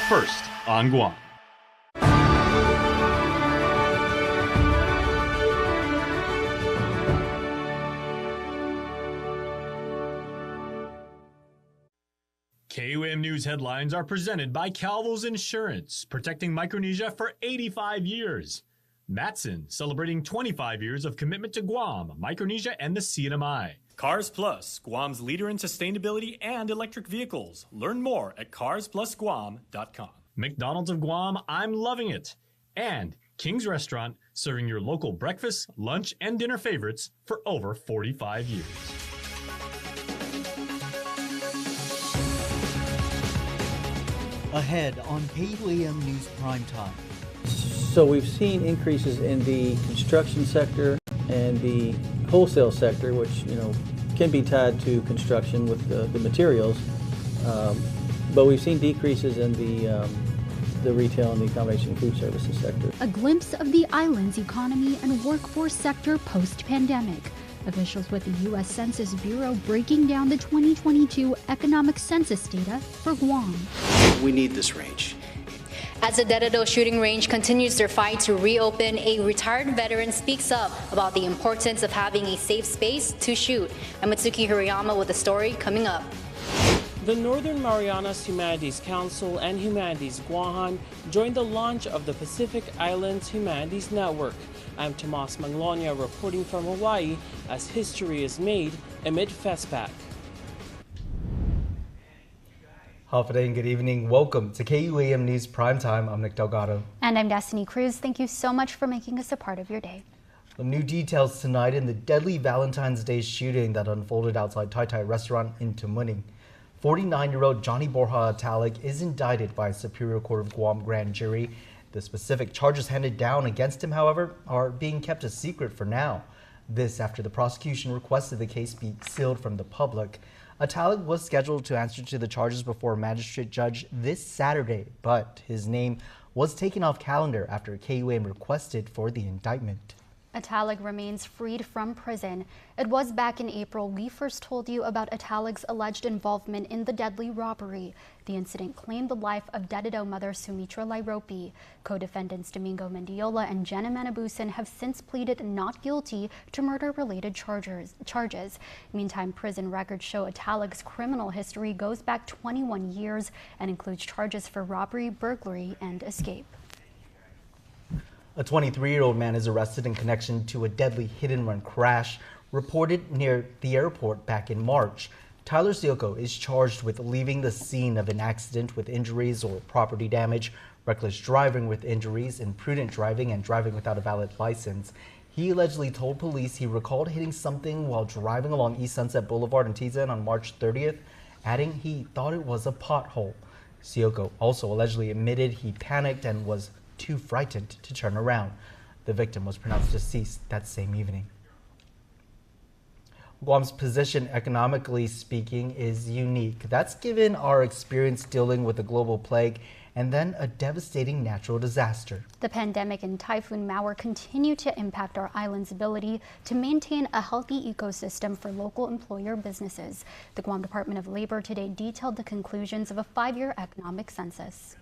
first on Guam. KUAM News headlines are presented by Calvo's Insurance, protecting Micronesia for 85 years. Matson, celebrating 25 years of commitment to Guam, Micronesia, and the CNMI. Cars Plus, Guam's leader in sustainability and electric vehicles. Learn more at carsplusguam.com. McDonald's of Guam, I'm loving it. And King's Restaurant, serving your local breakfast, lunch, and dinner favorites for over 45 years. Ahead on KUAM News Primetime. So we've seen increases in the construction sector and the wholesale sector, which can be tied to construction with the materials. But we've seen decreases in the retail and the accommodation and food services sector. A glimpse of the island's economy and workforce sector post-pandemic. Officials with the U.S. Census Bureau breaking down the 2022 economic census data for Guam. We need this range. As the Dededo shooting range continues their fight to reopen, a retired veteran speaks up about the importance of having a safe space to shoot. I'm Mitsuki Hirayama with the story coming up. The Northern Marianas Humanities Council and Humanities Guahan joined the launch of the Pacific Islands Humanities Network. I'm Tomas Manglonia reporting from Hawaii as history is made amid FESPAC. Hafide and good evening. Welcome to KUAM News Primetime. I'm Nick Delgado. And I'm Destiny Cruz. Thank you so much for making us a part of your day. New details tonight in the deadly Valentine's Day shooting that unfolded outside Tai Tai restaurant in Tamuning. 49-year-old Johnny Borja Atalik is indicted by a Superior Court of Guam grand jury. The specific charges handed down against him, however, are being kept a secret for now. This after the prosecution requested the case be sealed from the public. Atalik was scheduled to answer to the charges before a magistrate judge this Saturday, but his name was taken off calendar after KUAM requested for the indictment. Atalik remains freed from prison. It was back in April we first told you about Atalik's alleged involvement in the deadly robbery. The incident claimed the life of Dededo mother Sumitra Lairopi. Co-defendants Domingo Mendiola and Jenna Manabusan have since pleaded not guilty to murder-related charges. Meantime, prison records show Atalik's criminal history goes back 21 years and includes charges for robbery, burglary, and escape. A 23-year-old man is arrested in connection to a deadly hit-and-run crash reported near the airport back in March. Tyler Sioko is charged with leaving the scene of an accident with injuries or property damage, reckless driving with injuries, imprudent driving, and driving without a valid license. He allegedly told police he recalled hitting something while driving along East Sunset Boulevard in Tizan on March 30th, adding he thought it was a pothole. Sioko also allegedly admitted he panicked and was too frightened to turn around. The victim was pronounced deceased that same evening. Guam's position, economically speaking, is unique. That's given our experience dealing with a global plague and then a devastating natural disaster. The pandemic and Typhoon Mauer continue to impact our island's ability to maintain a healthy ecosystem for local employer businesses. The Guam Department of Labor today detailed the conclusions of a 5-year economic census.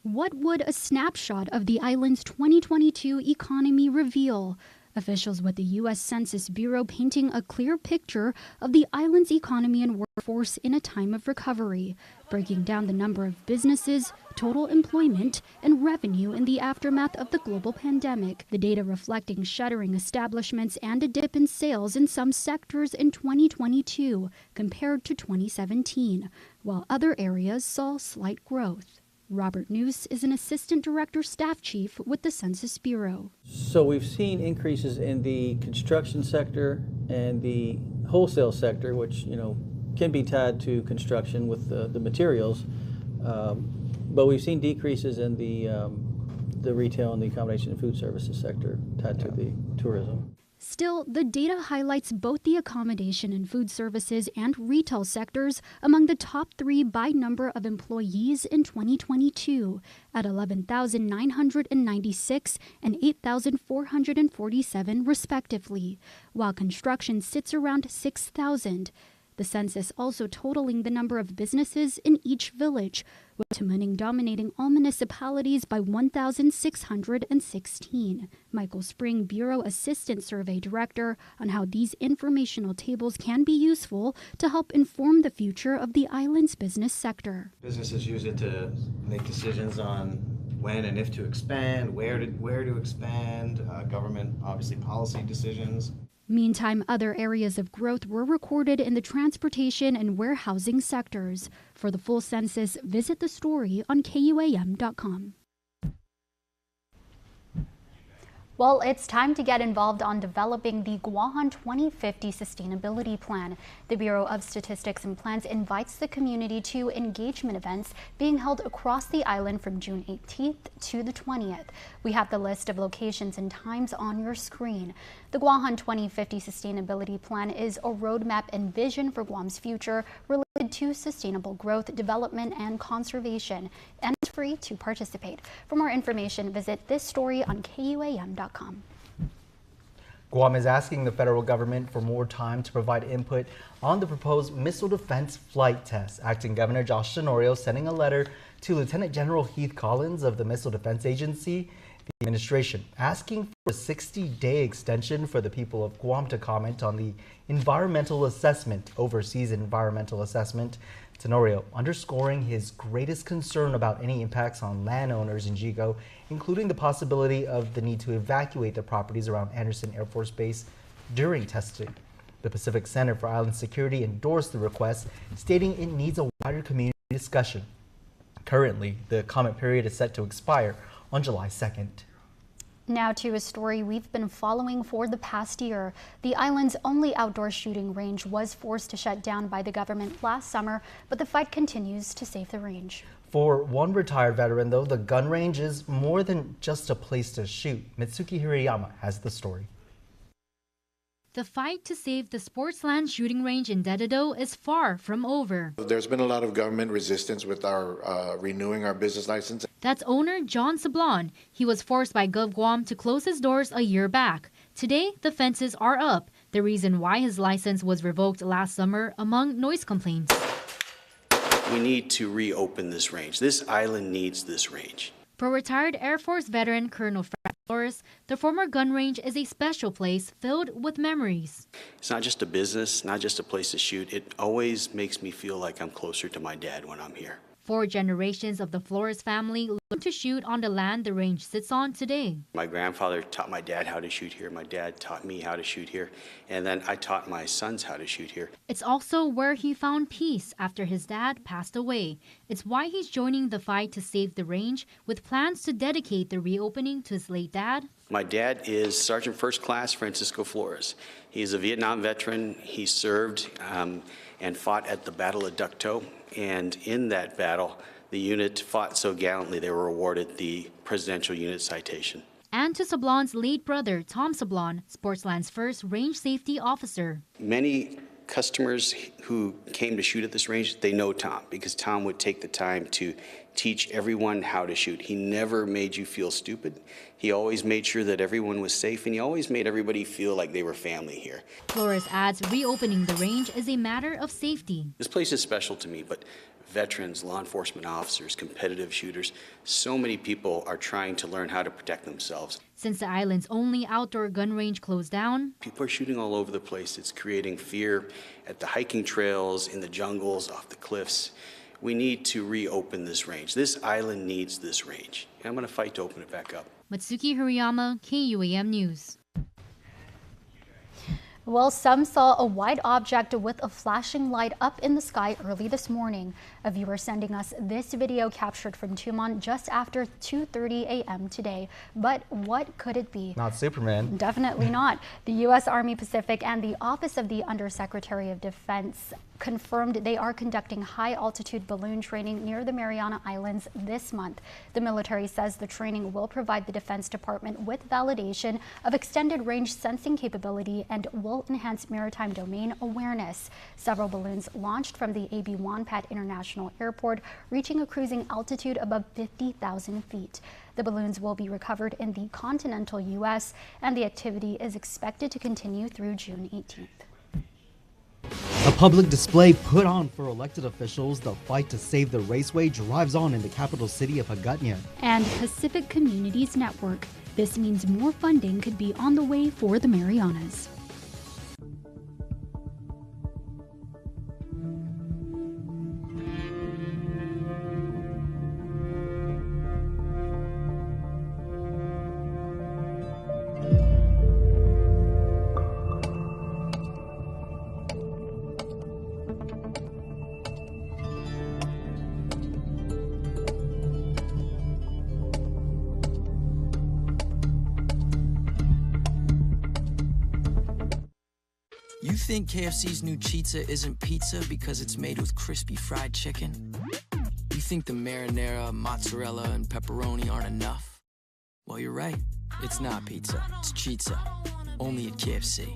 What would a snapshot of the island's 2022 economy reveal? Officials with the U.S. Census Bureau painting a clear picture of the island's economy and workforce in a time of recovery, breaking down the number of businesses, total employment, and revenue in the aftermath of the global pandemic. The data reflecting shuttering establishments and a dip in sales in some sectors in 2022 compared to 2017, while other areas saw slight growth. Robert Noose is an assistant director staff chief with the Census Bureau. So we've seen increases in the construction sector and the wholesale sector, which can be tied to construction with the materials. But we've seen decreases in the retail and the accommodation and food services sector tied to the tourism. Still, the data highlights both the accommodation and food services and retail sectors among the top 3 by number of employees in 2022 at 11,996 and 8,447 respectively, while construction sits around 6,000. The census also totaling the number of businesses in each village, with Tumaning dominating all municipalities by 1,616. Michael Spring, Bureau Assistant Survey Director, on how these informational tables can be useful to help inform the future of the island's business sector. Businesses use it to make decisions on when and if to expand, where to expand, government, obviously policy decisions. Meantime, other areas of growth were recorded in the transportation and warehousing sectors. For the full census, visit the story on KUAM.com. Well, it's time to get involved on developing the Guahan 2050 Sustainability Plan. The Bureau of Statistics and Plans invites the community to engagement events being held across the island from June 18th to the 20th. We have the list of locations and times on your screen. The Guahan 2050 Sustainability Plan is a roadmap and vision for Guam's future related to sustainable growth, development, and conservation, and it's free to participate. For more information, visit this story on KUAM.com. Guam is asking the federal government for more time to provide input on the proposed missile defense flight test. Acting Governor Josh Tenorio sending a letter to Lieutenant General Heath Collins of the Missile Defense Agency, the administration, asking for a 60-day extension for the people of Guam to comment on the environmental assessment, overseas environmental assessment. Tenorio underscoring his greatest concern about any impacts on landowners in Gigo, including the possibility of the need to evacuate the properties around Anderson Air Force Base during testing. The Pacific Center for Island Security endorsed the request, stating it needs a wider community discussion. Currently, the comment period is set to expire on July 2nd. Now to a story we've been following for the past year. The island's only outdoor shooting range was forced to shut down by the government last summer, but the fight continues to save the range. For one retired veteran, though, the gun range is more than just a place to shoot. Mitsuki Hirayama has the story. The fight to save the Sportsland shooting range in Dededo is far from over. There's been a lot of government resistance with our renewing our business license. That's owner John Sablon. He was forced by Gov Guam to close his doors a year back. Today, the fences are up. The reason why his license was revoked last summer, among noise complaints. We need to reopen this range. This island needs this range. For retired Air Force veteran Colonel Frank Flores, the former gun range is a special place filled with memories. It's not just a business, not just a place to shoot. It always makes me feel like I'm closer to my dad when I'm here. 4 generations of the Flores family learned to shoot on the land the range sits on today. My grandfather taught my dad how to shoot here. My dad taught me how to shoot here. And then I taught my sons how to shoot here. It's also where he found peace after his dad passed away. It's why he's joining the fight to save the range, with plans to dedicate the reopening to his late dad. My dad is Sergeant First Class Francisco Flores. He's a Vietnam veteran. He served and fought at the Battle of Ducto. And in that battle, the unit fought so gallantly they were awarded the Presidential Unit Citation. And to Sablon's late brother, Tom Sablon, Sportsland's first range safety officer. Many customers who came to shoot at this range, they know Tom, because Tom would take the time to teach everyone how to shoot. He never made you feel stupid. He always made sure that everyone was safe, and he always made everybody feel like they were family here. Flores adds reopening the range is a matter of safety. This place is special to me, but veterans, law enforcement officers, competitive shooters, so many people are trying to learn how to protect themselves. Since the island's only outdoor gun range closed down, people are shooting all over the place. It's creating fear at the hiking trails, in the jungles, off the cliffs. We need to reopen this range. This island needs this range. And I'm going to fight to open it back up. Matsuki Hirayama, KUAM News. Well, some saw a white object with a flashing light up in the sky early this morning. A viewer sending us this video captured from Tumon just after 2:30 a.m. today. But what could it be? Not Superman. Definitely not. The U.S. Army Pacific and the Office of the Undersecretary of Defense confirmed they are conducting high-altitude balloon training near the Mariana Islands this month. The military says the training will provide the Defense Department with validation of extended-range sensing capability and will enhance maritime domain awareness. Several balloons launched from the A.B. Wanpat International Airport, reaching a cruising altitude above 50,000 feet. The balloons will be recovered in the continental U.S., and the activity is expected to continue through June 18th. A public display put on for elected officials. The fight to save the Raceway drives on in the capital city of Hagåtña. And Pacific Communities Network. This means more funding could be on the way for the Marianas. You think KFC's new pizza isn't pizza because it's made with crispy fried chicken? You think the marinara, mozzarella, and pepperoni aren't enough? Well, you're right. It's not pizza. It's chizza. Only at KFC.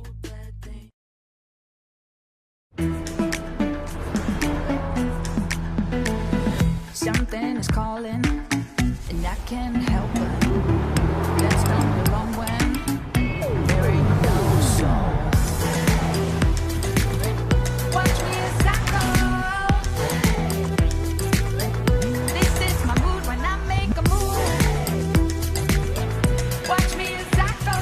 Something is calling, and I can't help it. That's not the wrong when there ain't no soul. Watch me as I go. This is my mood when I make a move. Watch me as I go.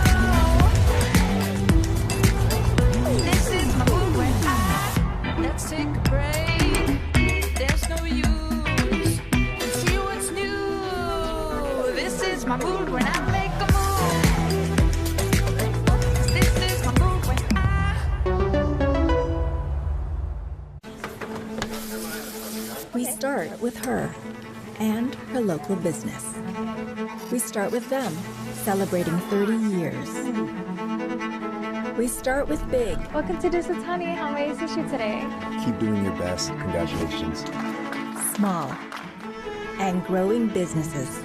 This is my mood when let's take a break. There's no use. See what's new. This is my mood when I make a move. This is my mood when We start with her and her local business. We start with them, celebrating 30 years. We start with big. Welcome to Dusatani. How may I assist you today? Keep doing your best. Congratulations. Small and growing businesses.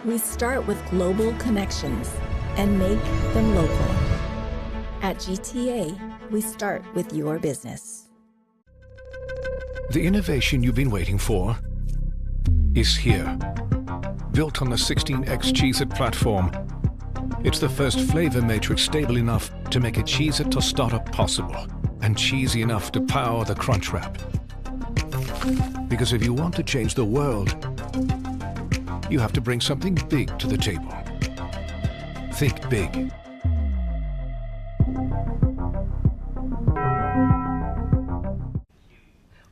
We start with global connections and make them local. At GTA, we start with your business. The innovation you've been waiting for is here. Built on the 16X Cheez-It platform, it's the first flavor matrix stable enough to make a Cheez-It tostada possible and cheesy enough to power the Crunch Wrap. Because if you want to change the world, you have to bring something big to the table. Think big.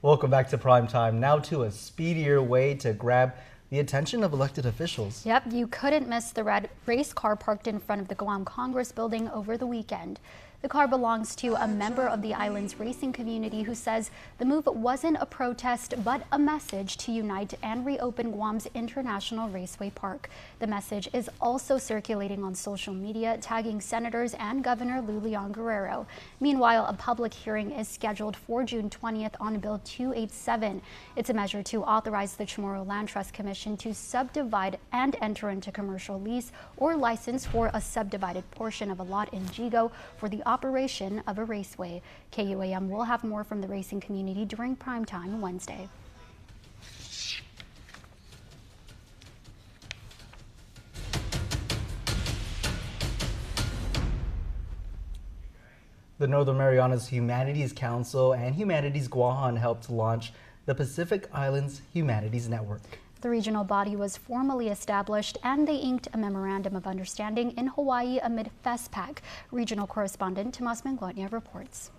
Welcome back to Prime Time. Now to a speedier way to grab the attention of elected officials. Yep, you couldn't miss the red race car parked in front of the Guam Congress building over the weekend. The car belongs to a member of the island's racing community who says the move wasn't a protest but a message to unite and reopen Guam's International Raceway Park. The message is also circulating on social media, tagging senators and Governor Lulian Guerrero. Meanwhile, a public hearing is scheduled for June 20th on Bill 287. It's a measure to authorize the Chamorro Land Trust Commission to subdivide and enter into commercial lease or license for a subdivided portion of a lot in Jigo for the operation of a raceway. KUAM will have more from the racing community during prime time Wednesday. The Northern Marianas Humanities Council and Humanities Guahan helped launch the Pacific Islands Humanities Network. The regional body was formally established and they inked a memorandum of understanding in Hawaii amid FESPAC. Regional correspondent Tomas Manglonia reports.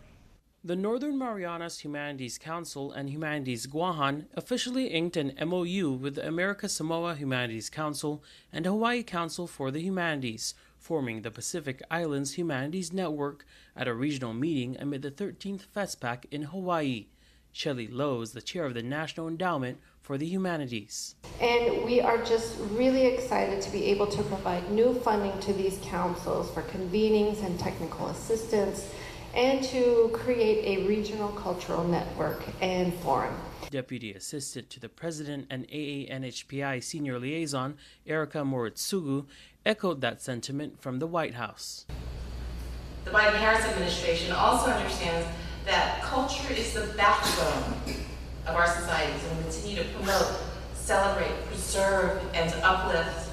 The Northern Marianas Humanities Council and Humanities Guahan officially inked an MOU with the America Samoa Humanities Council and Hawaii Council for the Humanities, forming the Pacific Islands Humanities Network at a regional meeting amid the 13th FESPAC in Hawaii. Shelley Lowe is the chair of the National Endowment for the Humanities. And we are just really excited to be able to provide new funding to these councils for convenings and technical assistance and to create a regional cultural network and forum. Deputy Assistant to the President and AANHPI Senior Liaison, Erica Moritsugu, echoed that sentiment from the White House. The Biden-Harris administration also understands that culture is the backbone of our societies, and we continue to promote, celebrate, preserve, and to uplift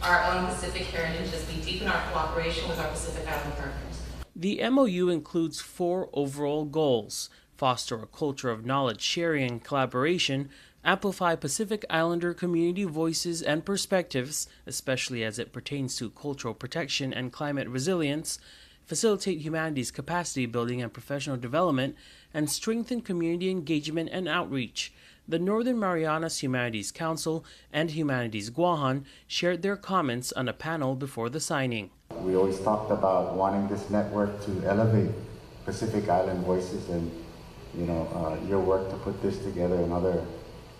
our own Pacific heritage as we deepen our cooperation with our Pacific Island partners. The MOU includes 4 overall goals: foster a culture of knowledge sharing and collaboration, amplify Pacific Islander community voices and perspectives, especially as it pertains to cultural protection and climate resilience, facilitate humanities capacity building and professional development, and strengthen community engagement and outreach. The Northern Marianas Humanities Council and Humanities Guahan shared their comments on a panel before the signing. We always talked about wanting this network to elevate Pacific Island voices, and your work to put this together and other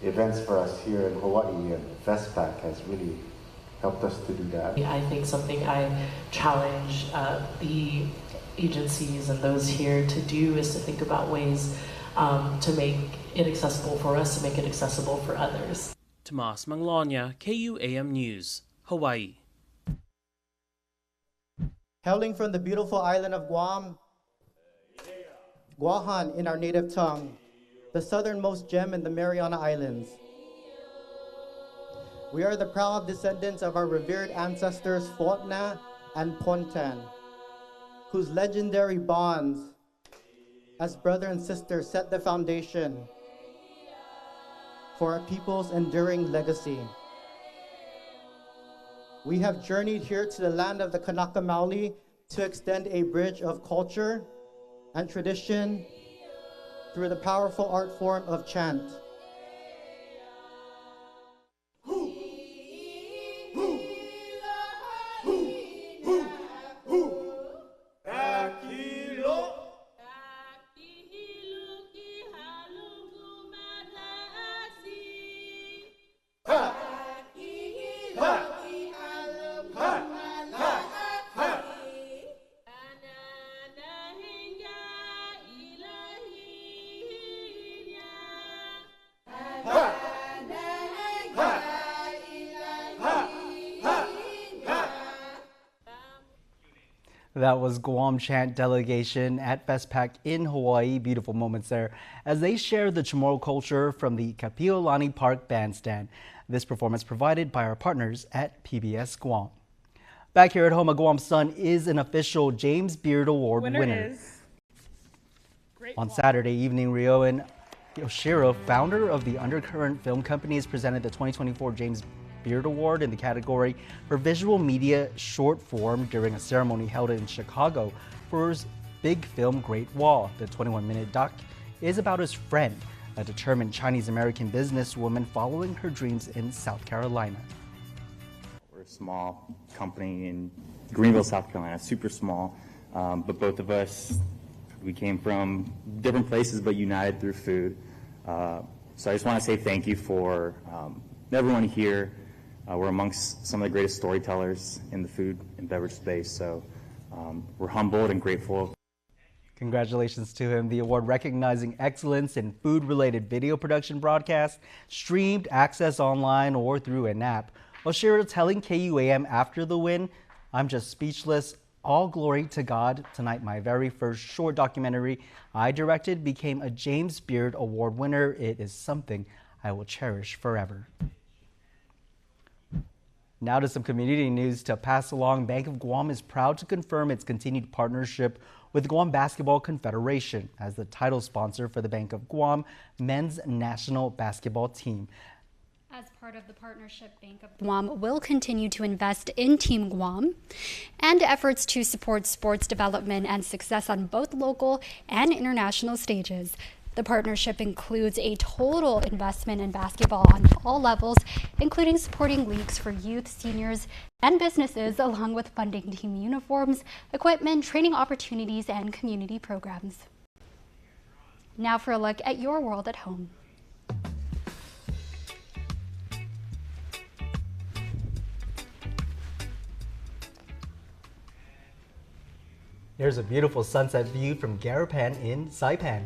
events for us here in Hawaii and FestPac has really helped us to do that. I think something I challenge the agencies and those here to do is to think about ways to make it accessible for us, to make it accessible for others. Tomas Manglonia, KUAM News, Hawaii. Hailing from the beautiful island of Guam, Guahan in our native tongue, the southernmost gem in the Mariana Islands. We are the proud descendants of our revered ancestors Fotna and Pontan, whose legendary bonds as brother and sister set the foundation for our people's enduring legacy. We have journeyed here to the land of the Kanaka Maoli to extend a bridge of culture and tradition through the powerful art form of chant. That was Guam Chant delegation at FestPac in Hawaii. Beautiful moments there as they share the Chamorro culture from the Kapiolani Park Bandstand. This performance provided by our partners at PBS Guam. Back here at home, a Guam son is an official James Beard Award winner. On Saturday evening, Ryoan Yoshiro, founder of the Undercurrent Film Company, is presented the 2024 James Beard Award in the category for visual media short form during a ceremony held in Chicago for his big film Great Wall. The 21-minute doc is about his friend, a determined Chinese-American businesswoman following her dreams in South Carolina. We're a small company in Greenville, South Carolina, super small, but both of us, we came from different places but united through food. So I just want to say thank you for everyone here. We're amongst some of the greatest storytellers in the food and beverage space, so we're humbled and grateful. Congratulations to him. The award recognizing excellence in food-related video production broadcast, streamed, access online, or through an app. Oshiro telling KUAM after the win, "I'm just speechless. All glory to God. Tonight, my very first short documentary I directed became a James Beard Award winner. It is something I will cherish forever." Now to some community news to pass along. Bank of Guam is proud to confirm its continued partnership with Guam Basketball Confederation as the title sponsor for the Bank of Guam men's national basketball team. As part of the partnership, Bank of Guam will continue to invest in Team Guam and efforts to support sports development and success on both local and international stages. The partnership includes a total investment in basketball on all levels, including supporting leagues for youth, seniors, and businesses, along with funding team uniforms, equipment, training opportunities, and community programs. Now for a look at your world at home. Here's a beautiful sunset view from Garapan in Saipan.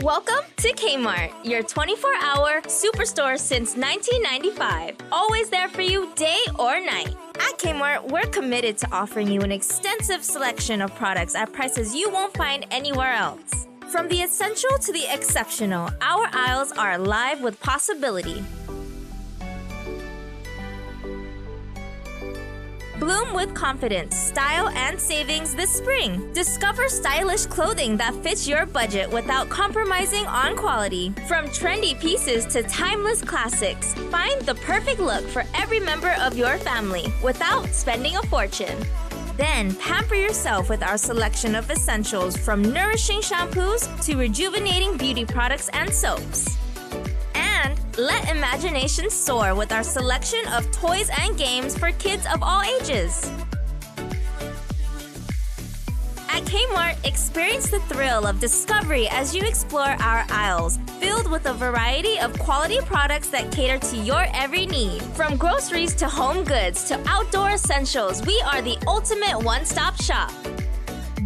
Welcome to Kmart, your 24-hour superstore since 1995. Always there for you day or night. At Kmart, we're committed to offering you an extensive selection of products at prices you won't find anywhere else. From the essential to the exceptional, our aisles are alive with possibility. Bloom with confidence, style, and savings this spring. Discover stylish clothing that fits your budget without compromising on quality. From trendy pieces to timeless classics, find the perfect look for every member of your family without spending a fortune. Then pamper yourself with our selection of essentials, from nourishing shampoos to rejuvenating beauty products and soaps. And let imagination soar with our selection of toys and games for kids of all ages. At Kmart, experience the thrill of discovery as you explore our aisles, filled with a variety of quality products that cater to your every need. From groceries to home goods to outdoor essentials, we are the ultimate one-stop shop.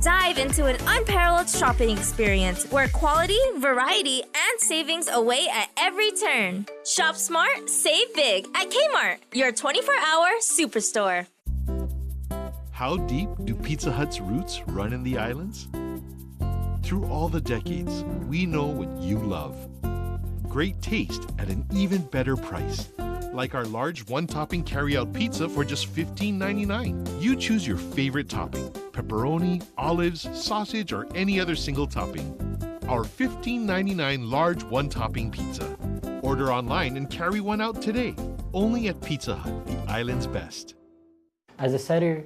Dive into an unparalleled shopping experience where quality, variety, and savings await at every turn. Shop smart, save big at Kmart, your 24-hour superstore. How deep do Pizza Hut's roots run in the islands? Through all the decades, we know what you love. Great taste at an even better price. Like our large one-topping carry-out pizza for just $15.99. You choose your favorite topping: pepperoni, olives, sausage, or any other single topping. Our $15.99 large one-topping pizza. Order online and carry one out today. Only at Pizza Hut, the island's best. As a setter,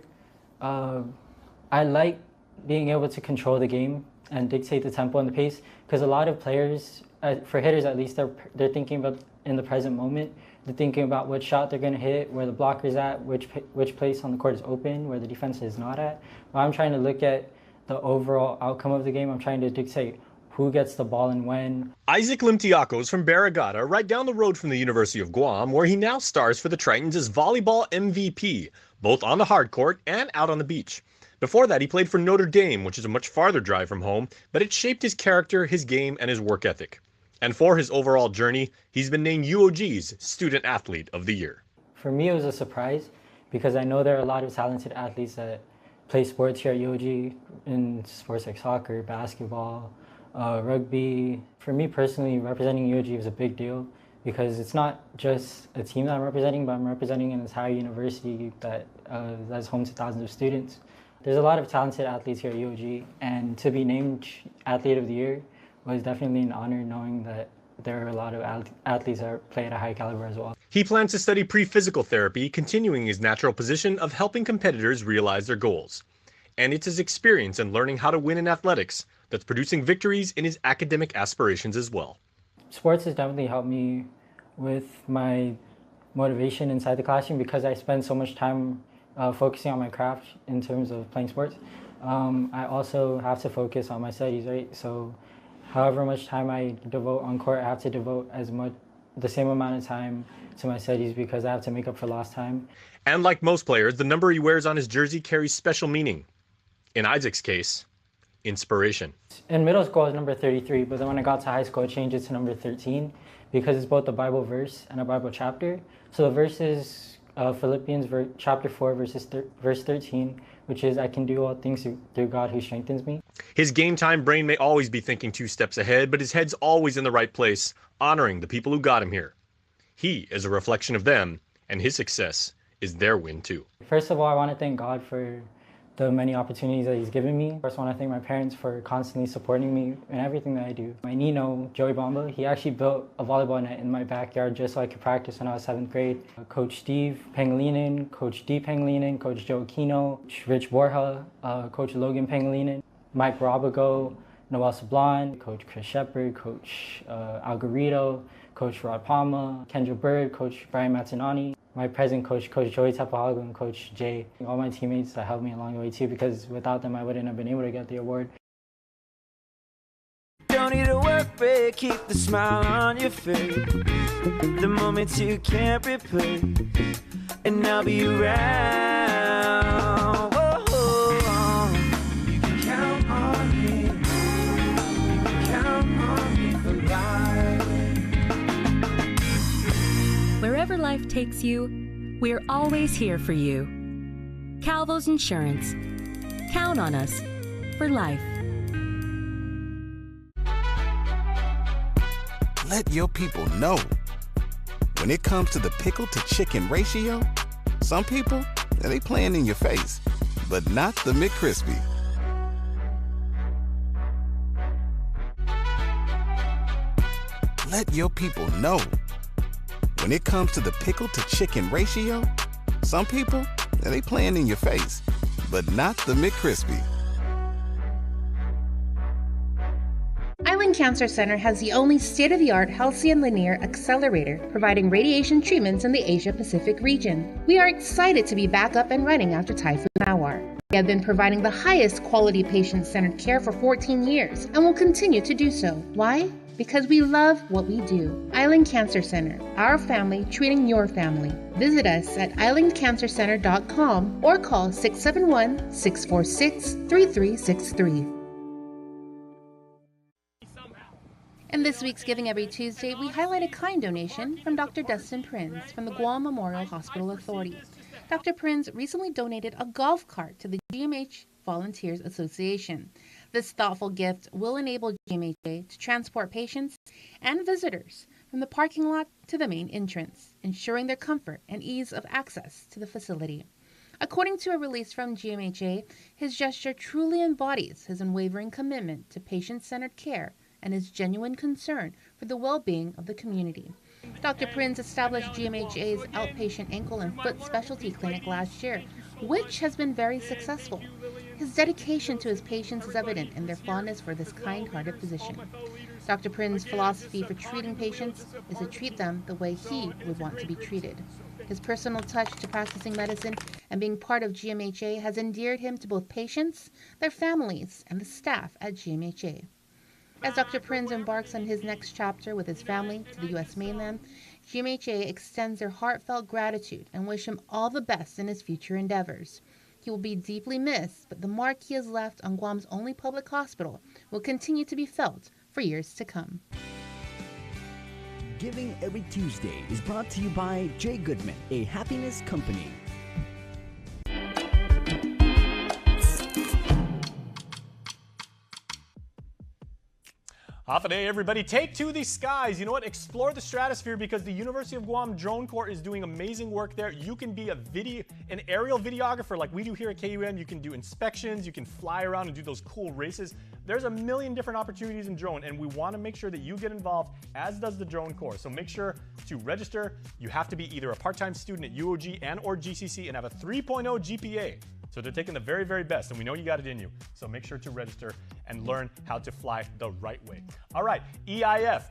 I like being able to control the game and dictate the tempo and the pace, because a lot of players, for hitters at least, they're thinking about in the present moment. They're thinking about what shot they're going to hit, where the blocker's at, which place on the court is open, where the defense is not at. While I'm trying to look at the overall outcome of the game, I'm trying to dictate who gets the ball and when. Isaac Limtiaco is from Barragata, right down the road from the University of Guam, where he now stars for the Tritons as volleyball MVP, both on the hard court and out on the beach. Before that, he played for Notre Dame, which is a much farther drive from home, but it shaped his character, his game, and his work ethic. And for his overall journey, he's been named UOG's Student Athlete of the Year. For me, it was a surprise, because I know there are a lot of talented athletes that play sports here at UOG, in sports like soccer, basketball, rugby. For me personally, representing UOG was a big deal, because it's not just a team that I'm representing, but I'm representing an entire university that's home to thousands of students. There's a lot of talented athletes here at UOG, and to be named Athlete of the Year was definitely an honor, knowing that there are a lot of athletes that play at a high caliber as well. He plans to study pre-physical therapy, continuing his natural position of helping competitors realize their goals. And it's his experience in learning how to win in athletics that's producing victories in his academic aspirations as well. Sports has definitely helped me with my motivation inside the classroom, because I spend so much time focusing on my craft in terms of playing sports. I also have to focus on my studies, right? So however much time I devote on court, I have to devote the same amount of time to my studies, because I have to make up for lost time. And like most players, the number he wears on his jersey carries special meaning. In Isaac's case, inspiration. In middle school, I was number 33, but then when I got to high school, I changed it to number 13, because it's both a Bible verse and a Bible chapter. So the verse is Philippians chapter 4, verse 13, which is, I can do all things through God who strengthens me. His game time brain may always be thinking 2 steps ahead, but his head's always in the right place, honoring the people who got him here. He is a reflection of them, and his success is their win too. First of all, I want to thank God for the many opportunities that he's given me. First, I want to thank my parents for constantly supporting me in everything that I do. My Nino, Joey Bamba, he actually built a volleyball net in my backyard just so I could practice when I was 7th grade. Coach Steve Pangilinan, Coach D Pangilinan, Coach Joe Aquino, Rich Borja, Coach Logan Pangilinan, Mike Robigo, Noel Sablon, Coach Chris Shepard, Coach Algarito, Coach Rod Palma, Kendra Bird, Coach Brian Mazzanani, my present coach, Coach Joey Tapahalago, and Coach Jay. All my teammates that helped me along the way too, because without them I wouldn't have been able to get the award. Don't need a work break, keep the smile on your face. The moments you can't replace, and I'll be around. Whoa, you can count on me. You can count on me. takes you, we're always here for you. Calvo's Insurance. Count on us for life. Let your people know. When it comes to the pickle to chicken ratio, some people, they playing in your face, but not the McCrispy. Let your people know. When it comes to the pickle to chicken ratio, some people, they playing in your face, but not the McCrispy. Island Cancer Center has the only state-of-the-art Halcyon Linear Accelerator, providing radiation treatments in the Asia-Pacific region. We are excited to be back up and running after Typhoon Mawar. We have been providing the highest quality patient-centered care for 14 years and will continue to do so. Why? Because we love what we do. Island Cancer Center, our family treating your family. Visit us at islandcancercenter.com or call 671-646-3363. In this week's Giving Every Tuesday, we highlight a kind donation from Dr. Dustin Prinz from the Guam Memorial Hospital Authority. Dr. Prinz recently donated a golf cart to the GMH Volunteers Association. This thoughtful gift will enable GMHA to transport patients and visitors from the parking lot to the main entrance, ensuring their comfort and ease of access to the facility. According to a release from GMHA, his gesture truly embodies his unwavering commitment to patient-centered care and his genuine concern for the well-being of the community. Dr. Prinz established GMHA's outpatient ankle and foot specialty clinic last year, which has been very successful. His dedication to his patients is evident in their fondness for this kind-hearted physician. Dr. Prinz's philosophy for treating patients is to treat them the way he would want to be treated. His personal touch to practicing medicine and being part of GMHA has endeared him to both patients, their families, and the staff at GMHA. As Dr. Prinz embarks on his next chapter with his family to the U.S. mainland, GMHA extends their heartfelt gratitude and wish him all the best in his future endeavors. He will be deeply missed, but the mark he has left on Guam's only public hospital will continue to be felt for years to come. Giving Every Tuesday is brought to you by J. Goodman, a happiness company. Half a day, everybody. Take to the skies. You know what? Explore the stratosphere because the University of Guam Drone Corps is doing amazing work there. You can be an aerial videographer like we do here at KUAM. You can do inspections. You can fly around and do those cool races. There's a million different opportunities in drone, and we want to make sure that you get involved, as does the Drone Corps. So make sure to register. You have to be either a part-time student at UOG and or GCC and have a 3.0 GPA. So they're taking the very, very best, and we know you got it in you. So make sure to register and learn how to fly the right way. All right, EIF.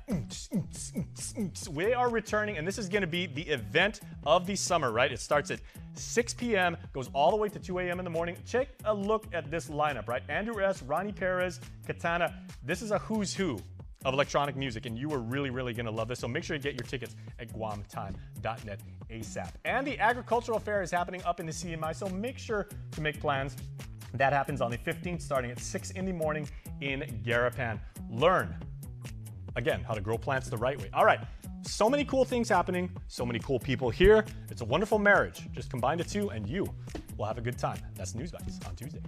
We are returning, and this is going to be the event of the summer, right? It starts at 6 p.m., goes all the way to 2 a.m. in the morning. Take a look at this lineup, right? Andrew S., Ronnie Perez, Katana. This is a who's who of electronic music, and you are really, really going to love this. So make sure you get your tickets at guamtime.net ASAP. And the agricultural fair is happening up in the CMI, so make sure to make plans. That happens on the 15th, starting at 6 in the morning in Garapan. Learn, again, how to grow plants the right way. All right, so many cool things happening, so many cool people here. It's a wonderful marriage. Just combine the two, and you will have a good time. That's News Bites on Tuesday.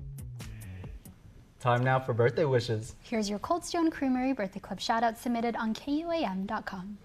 Time now for birthday wishes. Here's your Cold Stone Creamery Birthday Club shoutout submitted on KUAM.com.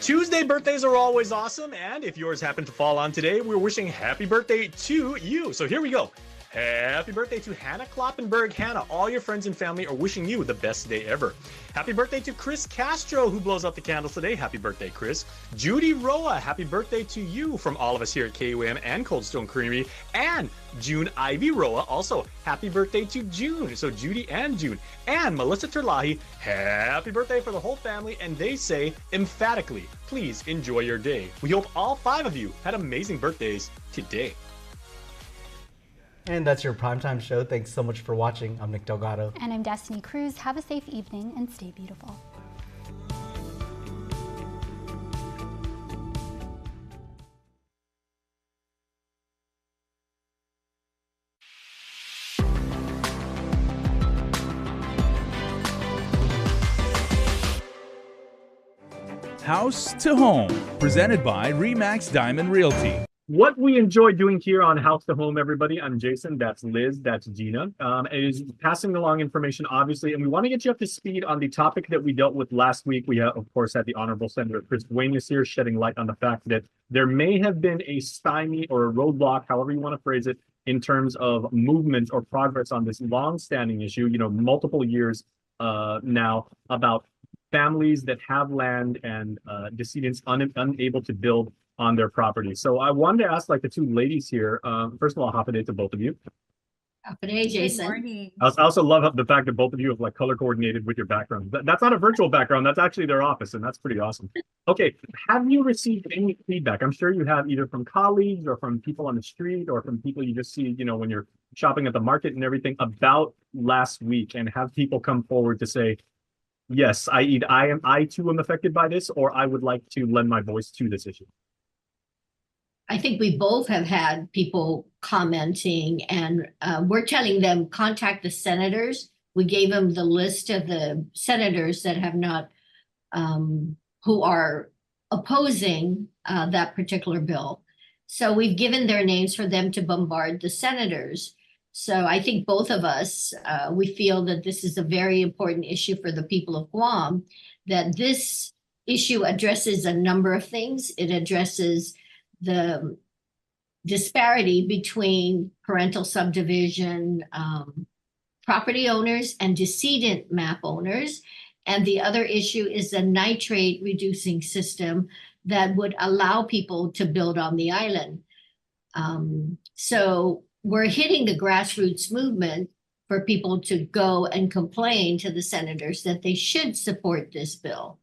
Tuesday birthdays are always awesome, and if yours happened to fall on today, we're wishing happy birthday to you. So here we go. Happy birthday to Hannah Kloppenberg. Hannah, all your friends and family are wishing you the best day ever. Happy birthday to Chris Castro, who blows out the candles today. Happy birthday, Chris. Judy Roa, happy birthday to you from all of us here at KUAM and Cold Stone Creamery. And June Ivy Roa, also happy birthday to June. So Judy and June. And Melissa Terlahi, happy birthday for the whole family. And they say emphatically, please enjoy your day. We hope all 5 of you had amazing birthdays today. And that's your primetime show. Thanks so much for watching. I'm Nick Delgado. And I'm Destiny Cruz. Have a safe evening and stay beautiful. House to Home, presented by Remax Diamond Realty. What we enjoy doing here on House to Home, everybody, I'm Jason, that's Liz, that's Gina, is passing along information, obviously, and we want to get you up to speed on the topic that we dealt with last week. We, of course, had the Honorable Senator Chris Duenas here shedding light on the fact that there may have been a stymie or a roadblock, however you want to phrase it, in terms of movement or progress on this long-standing issue, multiple years now, about families that have land and decedents unable to build on their property. So I wanted to ask, like, the two ladies here. First of all, happy day to both of you. Happy day, Jason. Good morning. I also love the fact that both of you have like color coordinated with your background. That's not a virtual background. That's actually their office, and that's pretty awesome. Okay, have you received any feedback? I'm sure you have, either from colleagues or from people on the street or from people you just see, when you're shopping at the market and everything, about last week, and have people come forward to say, yes, I too am affected by this, or I would like to lend my voice to this issue. I think we both have had people commenting, and we're telling them contact the senators. We gave them the list of the senators that have not, who are opposing that particular bill. So we've given their names for them to bombard the senators. So I think both of us, we feel that this is a very important issue for the people of Guam, that this issue addresses a number of things. It addresses the disparity between parental subdivision property owners and decedent map owners. And the other issue is the nitrate reducing system that would allow people to build on the island. So we're hitting the grassroots movement for people to go and complain to the senators that they should support this bill.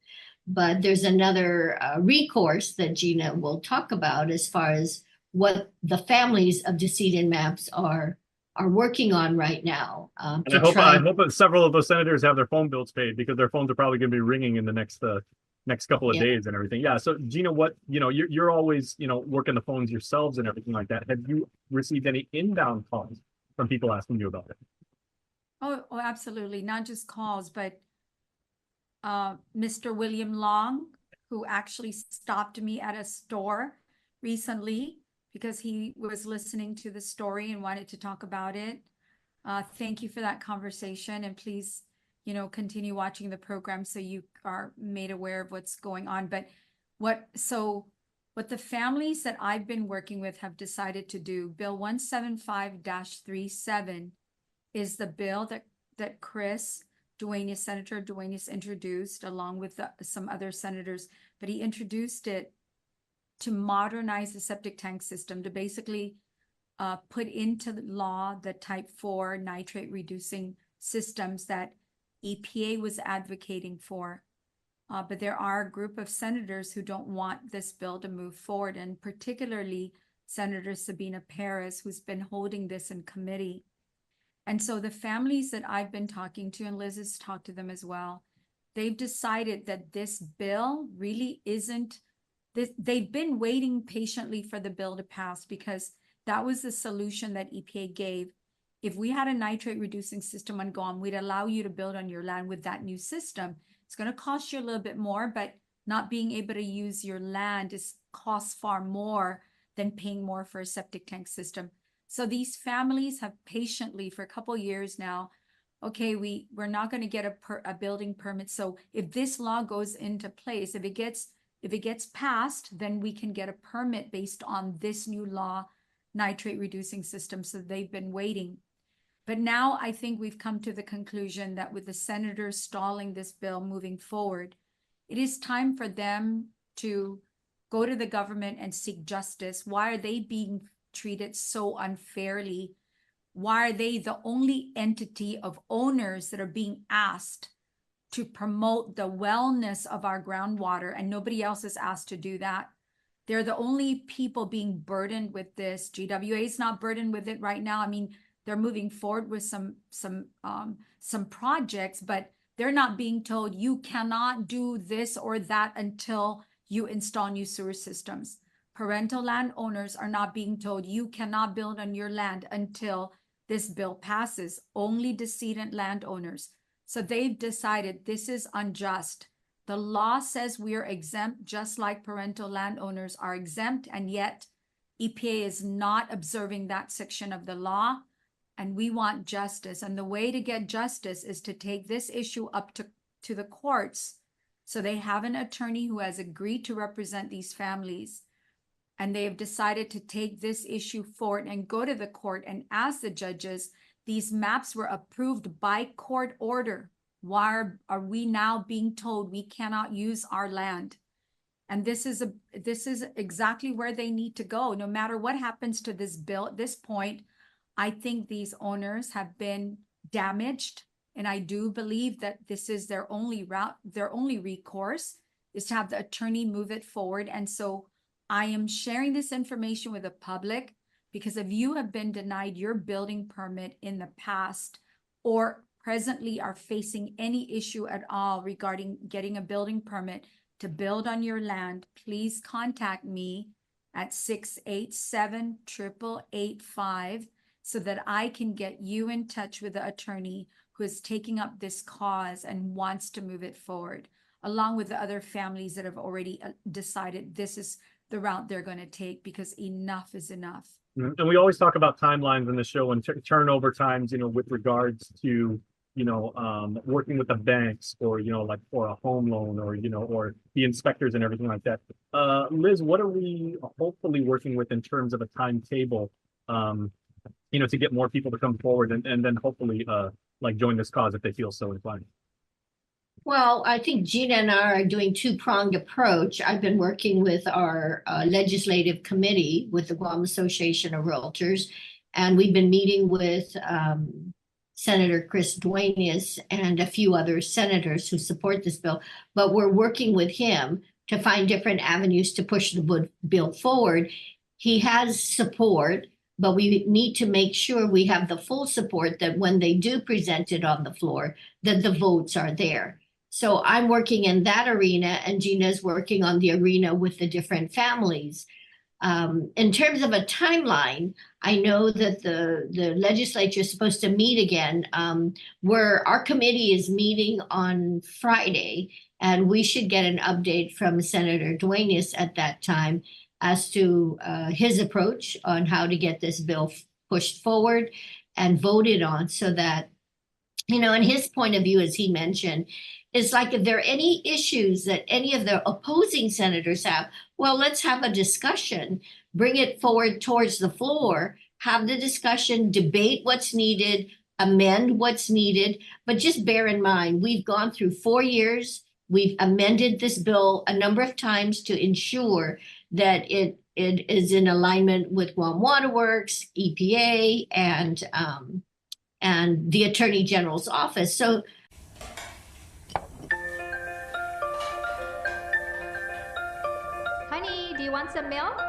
But there's another recourse that Gina will talk about as far as what the families of decedent maps are working on right now. And I hope that several of those senators have their phone bills paid, because their phones are probably going to be ringing in the next couple of days and everything. Yeah. So Gina, you're always working the phones yourselves and everything like that. Have you received any inbound calls from people asking you about it? Oh, absolutely. Not just calls, but Mr. William Long, who actually stopped me at a store recently because he was listening to the story and wanted to talk about it. Thank you for that conversation, and please, continue watching the program so you are made aware of what's going on. But what the families that I've been working with have decided to do, Bill 175-37 is the bill that Senator Duenas introduced along with some other senators, but he introduced it to modernize the septic tank system, to basically put into law the type 4 nitrate reducing systems that EPA was advocating for. But there are a group of senators who don't want this bill to move forward, and particularly Senator Sabina Perez, who's been holding this in committee. And so the families that I've been talking to, and Liz has talked to them as well, they've decided that this bill really isn't, they've been waiting patiently for the bill to pass, because that was the solution that EPA gave. If we had a nitrate reducing system on Guam, we'd allow you to build on your land with that new system. It's going to cost you a little bit more, but not being able to use your land costs far more than paying more for a septic tank system. So these families have patiently for a couple of years now, okay, we're not going to get a building permit. So if this law goes into place, if it gets passed, then we can get a permit based on this new law, nitrate reducing system. So they've been waiting. But now I think we've come to the conclusion that with the senators stalling this bill moving forward, it is time for them to go to the government and seek justice. Why are they being treated so unfairly? Why are they the only entity of owners that are being asked to promote the wellness of our groundwater, and nobody else is asked to do that? They're the only people being burdened with this. GWA is not burdened with it right now. I mean, they're moving forward with some projects, but they're not being told you cannot do this or that until you install new sewer systems. Parental landowners are not being told you cannot build on your land until this bill passes. Only decedent landowners. So they've decided this is unjust. The law says we are exempt, just like parental landowners are exempt, and yet EPA is not observing that section of the law, and we want justice. And the way to get justice is to take this issue up to the courts. So they have an attorney who has agreed to represent these families, and they have decided to take this issue forward and go to the court and ask the judges, these maps were approved by court order. Why are we now being told we cannot use our land? And this is exactly where they need to go. No matter what happens to this bill at this point, I think these owners have been damaged. And I do believe that this is their only route, their only recourse is to have the attorney move it forward. And so I am sharing this information with the public because if you have been denied your building permit in the past or presently are facing any issue at all regarding getting a building permit to build on your land, please contact me at 687-8885 so that I can get you in touch with the attorney who is taking up this cause and wants to move it forward, along with the other families that have already decided this is the route they're going to take because enough is enough. And we always talk about timelines in the show and turnover times, with regards to, working with the banks or, like for a home loan or, or the inspectors and everything like that. Liz, what are we hopefully working with in terms of a timetable, to get more people to come forward and then hopefully join this cause if they feel so inclined? Well, I think Gina and I are doing two-pronged approach. I've been working with our legislative committee with the Guam Association of Realtors, and we've been meeting with Senator Chris Duenas and a few other senators who support this bill. But we're working with him to find different avenues to push the bill forward. He has support, but we need to make sure we have the full support that when they do present it on the floor, that the votes are there. So I'm working in that arena, and Gina's working on the arena with the different families. In terms of a timeline, I know that the legislature is supposed to meet again, where our committee is meeting on Friday, and we should get an update from Senator Duenas at that time as to his approach on how to get this bill pushed forward and voted on so that, and his point of view, as he mentioned, is like if there are any issues that any of the opposing senators have, well, let's have a discussion, bring it forward towards the floor, have the discussion, debate what's needed, amend what's needed. But just bear in mind, we've gone through 4 years. We've amended this bill a number of times to ensure that it is in alignment with Guam Water Works, EPA, and the Attorney General's office. So honey, do you want some milk?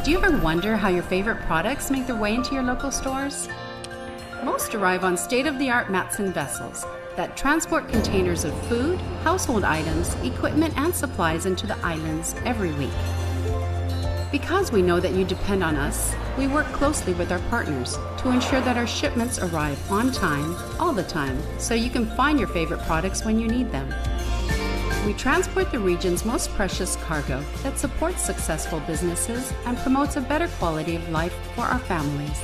Do you ever wonder how your favorite products make their way into your local stores? Most arrive on state-of-the-art Matson vessels that transport containers of food, household items, equipment, and supplies into the islands every week. Because we know that you depend on us, we work closely with our partners to ensure that our shipments arrive on time, all the time, so you can find your favorite products when you need them. We transport the region's most precious cargo that supports successful businesses and promotes a better quality of life for our families.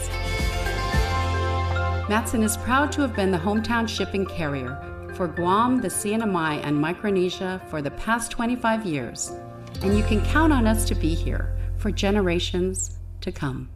Matson is proud to have been the hometown shipping carrier for Guam, the CNMI, and Micronesia for the past 25 years, and you can count on us to be here for generations to come.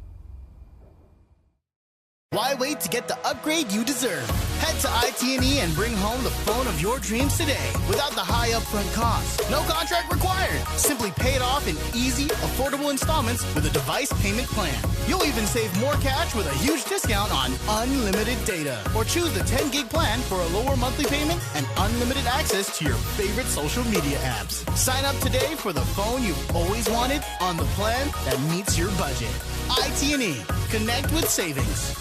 Why wait to get the upgrade you deserve? Head to IT&E and bring home the phone of your dreams today without the high upfront cost. No contract required. Simply pay it off in easy, affordable installments with a device payment plan. You'll even save more cash with a huge discount on unlimited data. Or choose the 10 gig plan for a lower monthly payment and unlimited access to your favorite social media apps. Sign up today for the phone you've always wanted on the plan that meets your budget. IT&E. Connect with savings.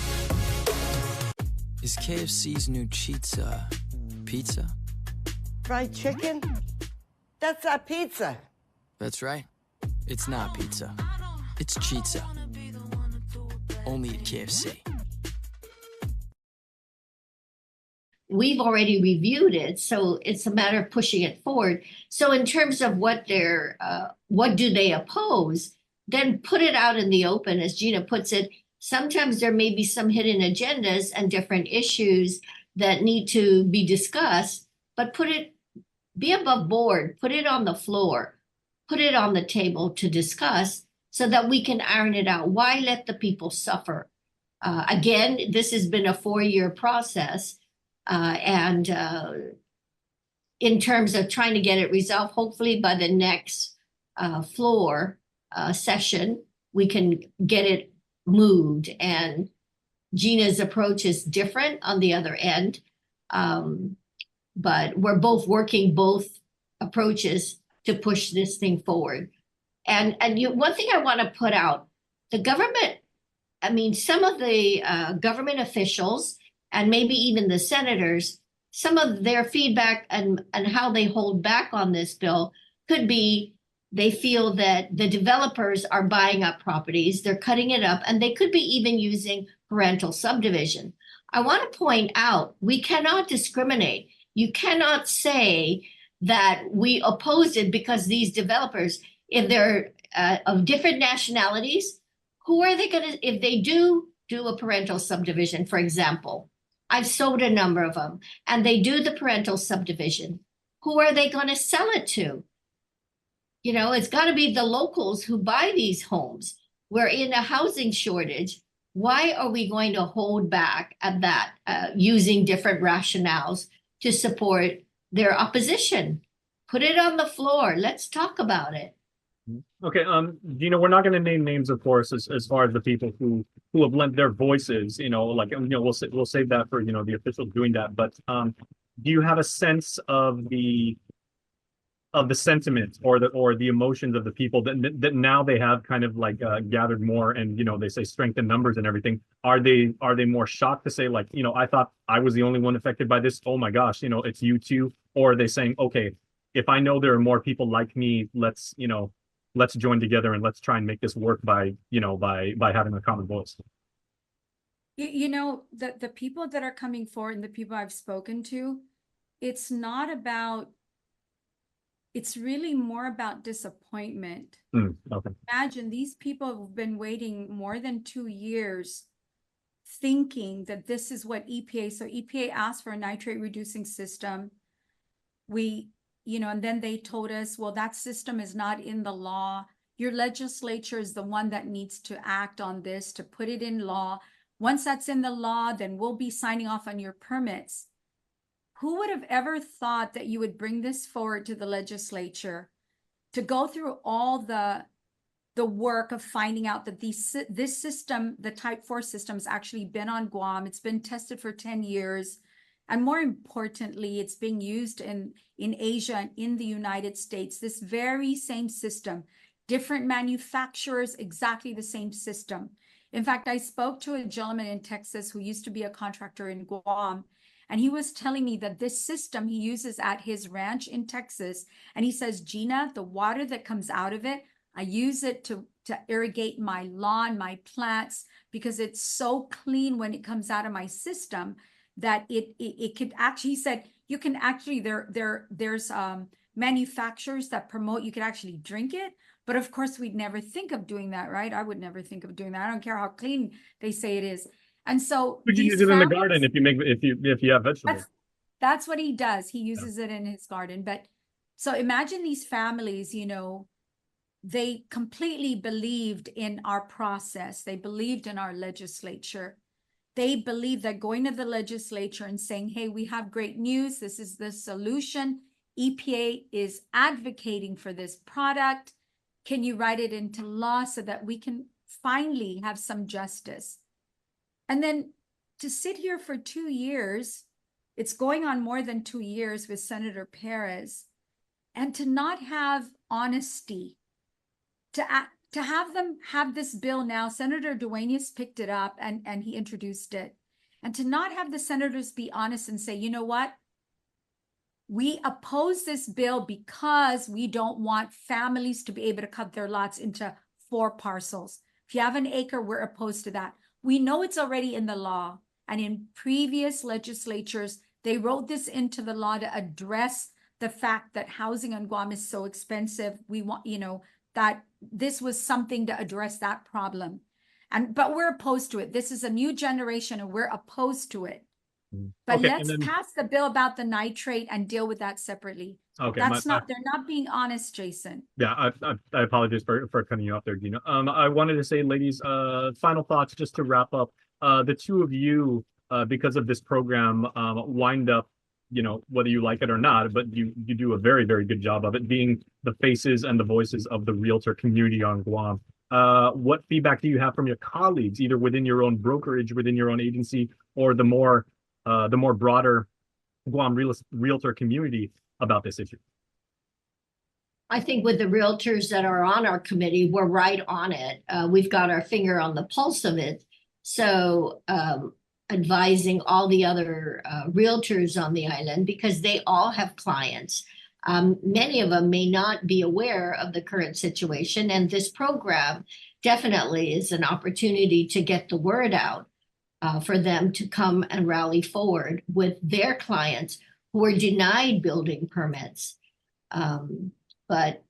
Is KFC's new pizza? Fried chicken? That's not pizza. That's right. It's not pizza. It's chizza. Only at KFC. we've already reviewed it, so it's a matter of pushing it forward. So in terms of what do they oppose, then put it out in the open, as Gina puts it. Sometimes there may be some hidden agendas and different issues that need to be discussed, but be above board, put it on the floor, put it on the table to discuss so that we can iron it out. Why let the people suffer? Again, this has been a 4-year process. And in terms of trying to get it resolved, hopefully by the next floor session, we can get it moved. And Gina's approach is different on the other end. But we're both working both approaches to push this thing forward. And one thing I want to put out, the government, I mean, some of the government officials and maybe even the senators, some of their feedback and how they hold back on this bill could be they feel that the developers are buying up properties, they're cutting it up, and they could be even using parental subdivision. I want to point out, we cannot discriminate. You cannot say that we oppose it because these developers, if they're of different nationalities, who are they going to, if they do a parental subdivision, for example, I've sold a number of them, and they do the parental subdivision, who are they going to sell it to? You know, it's got to be the locals who buy these homes. We're in a housing shortage. Why are we going to hold back at that using different rationales to support their opposition? Put it on the floor. Let's talk about it. Okay, Gina, we're not going to name names, of course, as far as the people who have lent their voices. You know, like, you know, we'll save that for, you know, the officials doing that. But do you have a sense of the sentiment or the emotions of the people that now they have kind of like gathered more, and, you know, they say strength in numbers and everything? Are they more shocked to say, like, you know, I thought I was the only one affected by this, oh my gosh, you know, it's you too? Or are they saying, okay, if I know there are more people like me, let's join together and let's try and make this work by having a common voice? You know, the people that are coming forward and the people I've spoken to, it's really more about disappointment. Okay. Imagine these people have been waiting more than 2 years thinking that this is what EPA asked for a nitrate reducing system. And then they told us, well, that system is not in the law. Your legislature is the one that needs to act on this, to put it in law. Once that's in the law, then we'll be signing off on your permits. Who would have ever thought that you would bring this forward to the legislature to go through all the work of finding out that this system, the Type 4 system, has actually been on Guam. It's been tested for 10 years. And more importantly, it's being used in Asia and in the United States. This very same system, different manufacturers, exactly the same system. In fact, I spoke to a gentleman in Texas who used to be a contractor in Guam, and he was telling me that this system he uses at his ranch in Texas. And he says, Gina, the water that comes out of it, I use it to irrigate my lawn, my plants, because it's so clean when it comes out of my system that it could actually, he said, you can actually, there's manufacturers that promote, you could actually drink it. But of course, we'd never think of doing that, right? I would never think of doing that. I don't care how clean they say it is. And so you use it in the garden if you have vegetables. That's what he does. He uses it in his garden. But so imagine these families, you know, they completely believed in our process. They believed in our legislature. They believe that going to the legislature and saying, hey, we have great news. This is the solution. EPA is advocating for this product. Can you write it into law so that we can finally have some justice? And then to sit here for 2 years, it's going on more than 2 years with Senator Perez, and to not have honesty, to have them have this bill now. Senator Duenas picked it up and he introduced it. And to not have the senators be honest and say, you know what? We oppose this bill because we don't want families to be able to cut their lots into 4 parcels. If you have an acre, we're opposed to that. We know it's already in the law. And in previous legislatures, They wrote this into the law to address the fact that housing on Guam is so expensive. We want, that this was something to address that problem. But we're opposed to it. This is a new generation and we're opposed to it. But Okay, let's pass the bill about the nitrate and deal with that separately. Okay, they're not being honest, Jason. Yeah, I apologize for cutting you off there, Gina. I wanted to say, ladies, final thoughts just to wrap up. The two of you, because of this program, wind up, whether you like it or not, but you do a very, very good job of it, being the faces and the voices of the realtor community on Guam. What feedback do you have from your colleagues, either within your own brokerage, within your own agency, or the more broader Guam realtor community about this issue? I think with the realtors that are on our committee, we're right on it. We've got our finger on the pulse of it. So advising all the other realtors on the island, because they all have clients. Many of them may not be aware of the current situation, and this program definitely is an opportunity to get the word out for them to come and rally forward with their clients who are denied building permits. But,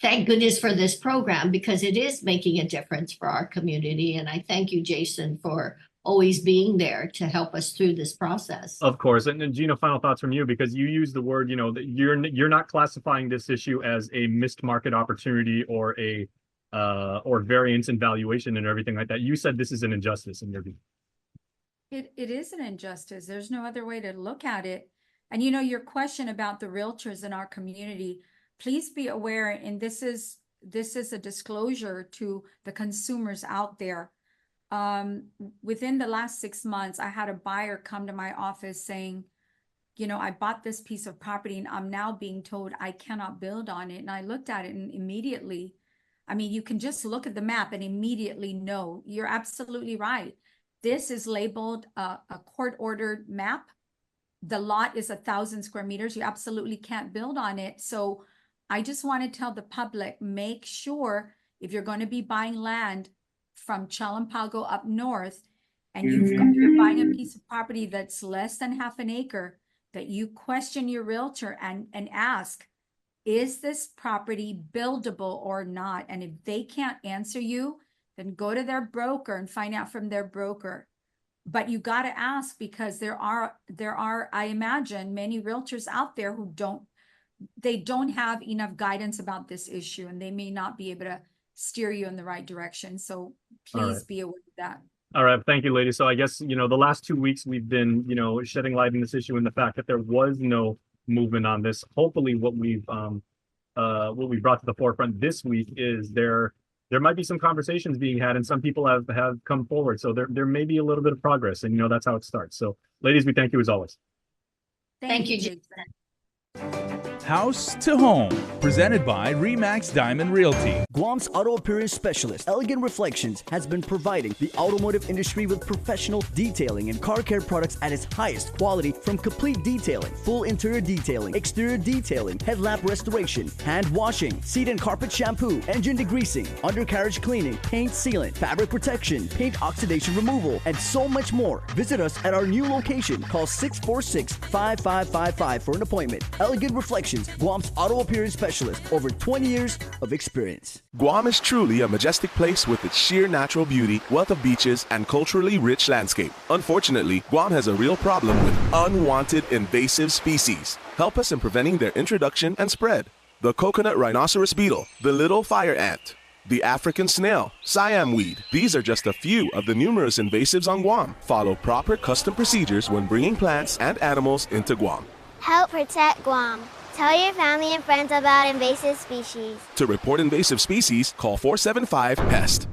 thank goodness for this program, because it is making a difference for our community. And I thank you, Jason, for always being there to help us through this process. Of course. And Gina, final thoughts from you, because you use the word, that you're not classifying this issue as a missed market opportunity or or variance in valuation and everything like that. You said this is an injustice in your view. It is an injustice. There's no other way to look at it. And your question about the realtors in our community, please be aware, and this is a disclosure to the consumers out there. Within the last 6 months, I had a buyer come to my office saying, I bought this piece of property and I'm now being told I cannot build on it. And I looked at it and immediately, you can just look at the map and immediately know. You're absolutely right. This is labeled a court-ordered map. The lot is 1,000 square meters. You absolutely can't build on it. So I just want to tell the public, make sure if you're going to be buying land from Chalampago up north, and you're buying a piece of property that's less than half an acre, that you question your realtor and ask, is this property buildable or not? And if they can't answer you, then go to their broker and find out from their broker. But you got to ask, because there are, I imagine, many realtors out there who don't have enough guidance about this issue, and they may not be able to steer you in the right direction. So please be aware of that. All right. Thank you, ladies. So I guess, the last 2 weeks we've been, shedding light on this issue and the fact that there was no movement on this. Hopefully what we brought to the forefront this week is there might be some conversations being had, and some people have come forward. So there may be a little bit of progress, and that's how it starts. So ladies, we thank you as always. Thank you, Jason. House to Home, presented by Remax Diamond Realty. Guam's auto appearance specialist, Elegant Reflections, has been providing the automotive industry with professional detailing and car care products at its highest quality, from complete detailing, full interior detailing, exterior detailing, headlamp restoration, hand washing, seat and carpet shampoo, engine degreasing, undercarriage cleaning, paint sealant, fabric protection, paint oxidation removal, and so much more. Visit us at our new location. Call 646-5555 for an appointment. Elegant Reflections, Guam's auto appearance specialist, over 20 years of experience. Guam is truly a majestic place with its sheer natural beauty, wealth of beaches, and culturally rich landscape. Unfortunately, Guam has a real problem with unwanted invasive species. Help us in preventing their introduction and spread. The coconut rhinoceros beetle, the little fire ant, the African snail, Siam weed. These are just a few of the numerous invasives on Guam. Follow proper custom procedures when bringing plants and animals into Guam. Help protect Guam. Tell your family and friends about invasive species. To report invasive species, call 475-PEST.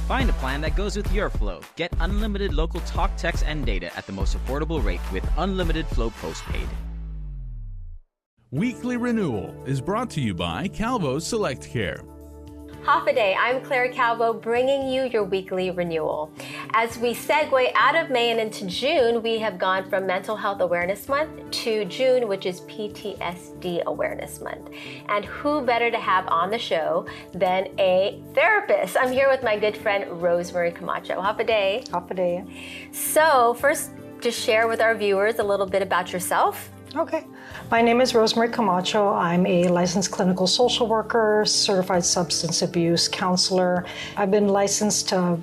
Find a plan that goes with your flow. Get unlimited local talk, text, and data at the most affordable rate with Unlimited Flow Postpaid. Weekly Renewal is brought to you by Calvo's Select Care. Half a day, I'm Claire Calvo bringing you your weekly renewal. As we segue out of May and into June, we have gone from Mental Health Awareness Month to June, which is PTSD Awareness Month. And who better to have on the show than a therapist? I'm here with my good friend, Rosemary Camacho. Half a day. Half a day. So first, just share with our viewers a little bit about yourself. Okay. My name is Rosemary Camacho. I'm a licensed clinical social worker, certified substance abuse counselor. I've been licensed to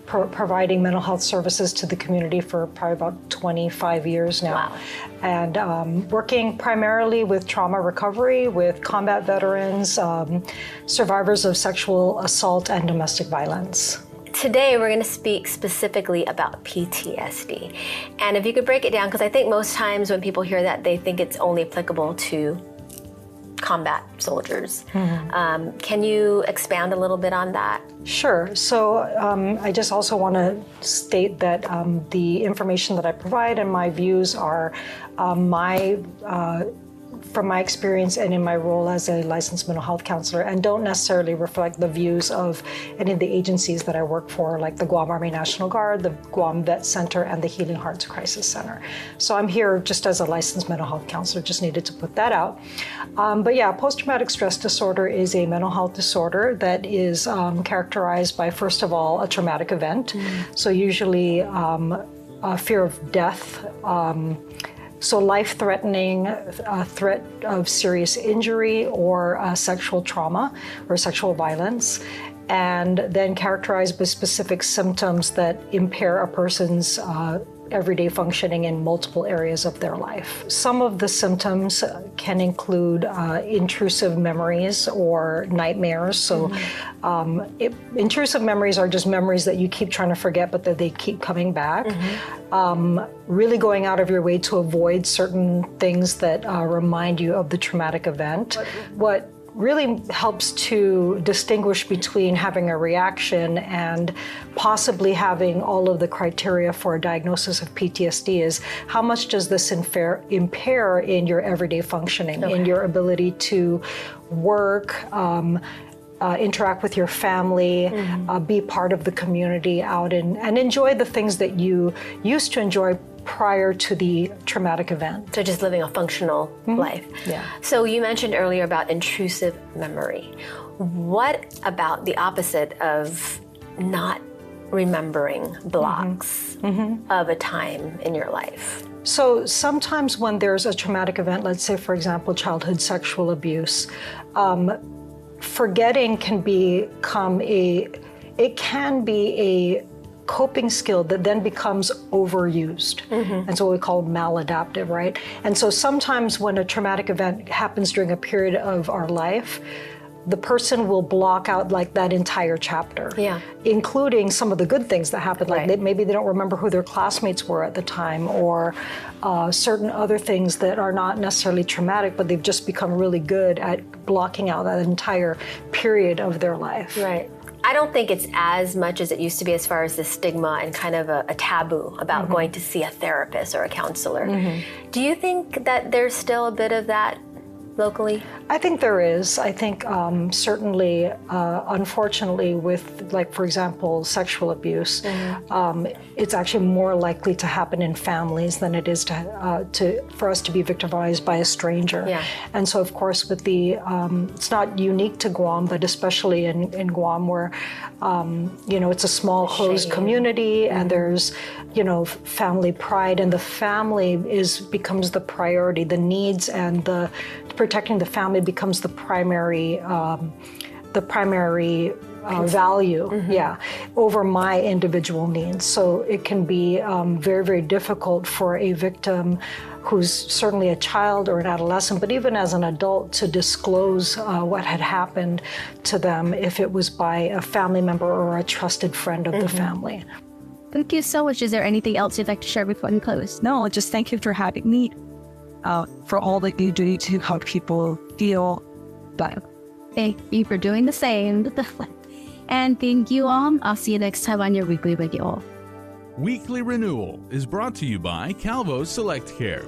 providing mental health services to the community for probably about 25 years now. Wow. And working primarily with trauma recovery, with combat veterans, survivors of sexual assault and domestic violence. Today, we're going to speak specifically about PTSD. And if you could break it down, because I think most times when people hear that, they think it's only applicable to combat soldiers. Mm-hmm. Can you expand a little bit on that? Sure. So I just also want to state that the information that I provide and my views are from my experience and in my role as a licensed mental health counselor, and don't necessarily reflect the views of any of the agencies that I work for, like the Guam Army National Guard, the Guam Vet Center, and the Healing Hearts Crisis Center. So I'm here just as a licensed mental health counselor, just needed to put that out. But yeah, post-traumatic stress disorder is a mental health disorder that is characterized by, first of all, a traumatic event. So usually a fear of death, so life-threatening, threat of serious injury or sexual trauma or sexual violence, and then characterized by specific symptoms that impair a person's everyday functioning in multiple areas of their life. Some of the symptoms can include intrusive memories or nightmares. So intrusive memories are just memories that you keep trying to forget, but that they keep coming back. Really going out of your way to avoid certain things that remind you of the traumatic event. What really helps to distinguish between having a reaction and possibly having all of the criteria for a diagnosis of PTSD is how much does this impair in your everyday functioning, in your ability to work, interact with your family, be part of the community out and enjoy the things that you used to enjoy prior to the traumatic event. So just living a functional life. Yeah. So you mentioned earlier about intrusive memory. What about the opposite of not remembering blocks of a time in your life? So sometimes when there's a traumatic event, let's say, for example, childhood sexual abuse, forgetting can become a coping skill that then becomes overused. And so we call maladaptive, right? And so sometimes when a traumatic event happens during a period of our life, the person will block out like that entire chapter, including some of the good things that happened. Like maybe they don't remember who their classmates were at the time, or certain other things that are not necessarily traumatic, but they've just become really good at blocking out that entire period of their life. Right. I don't think it's as much as it used to be as far as the stigma and kind of a taboo about going to see a therapist or a counselor. Do you think that there's still a bit of that locally? I think there is. I think certainly, unfortunately, with, like, for example, sexual abuse, it's actually more likely to happen in families than it is for us to be victimized by a stranger. And so, of course, with the, it's not unique to Guam, but especially in Guam, where, it's a small, closed community, and there's, family pride, and the family becomes the priority. The needs and the protecting the family becomes the primary value, over my individual needs. So it can be very, very difficult for a victim who's certainly a child or an adolescent, but even as an adult, to disclose what had happened to them if it was by a family member or a trusted friend of the family. Thank you so much. Is there anything else you'd like to share before we close? No, just thank you for having me. For all that you do to help people feel better. Thank you for doing the same. And thank you all. I'll see you next time on your weekly renewal. Weekly Renewal is brought to you by Calvo Select Care.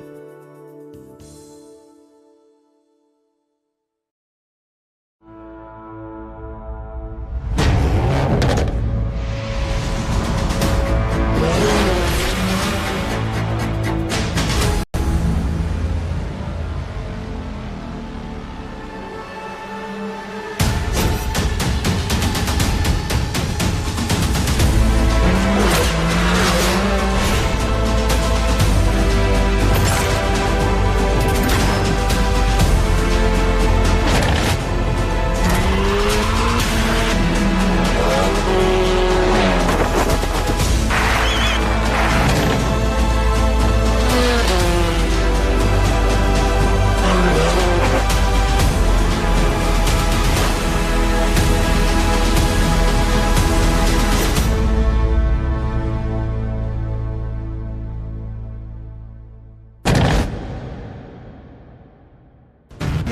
I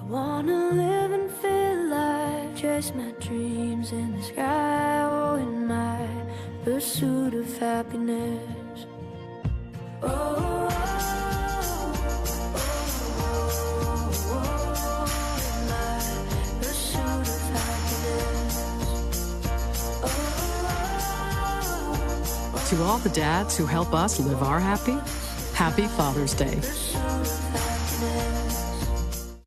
wanna live and feel like chase my dreams in the sky, oh, in my pursuit of happiness. Oh, in my pursuit of happiness. To all the dads who help us live our happy Father's Day.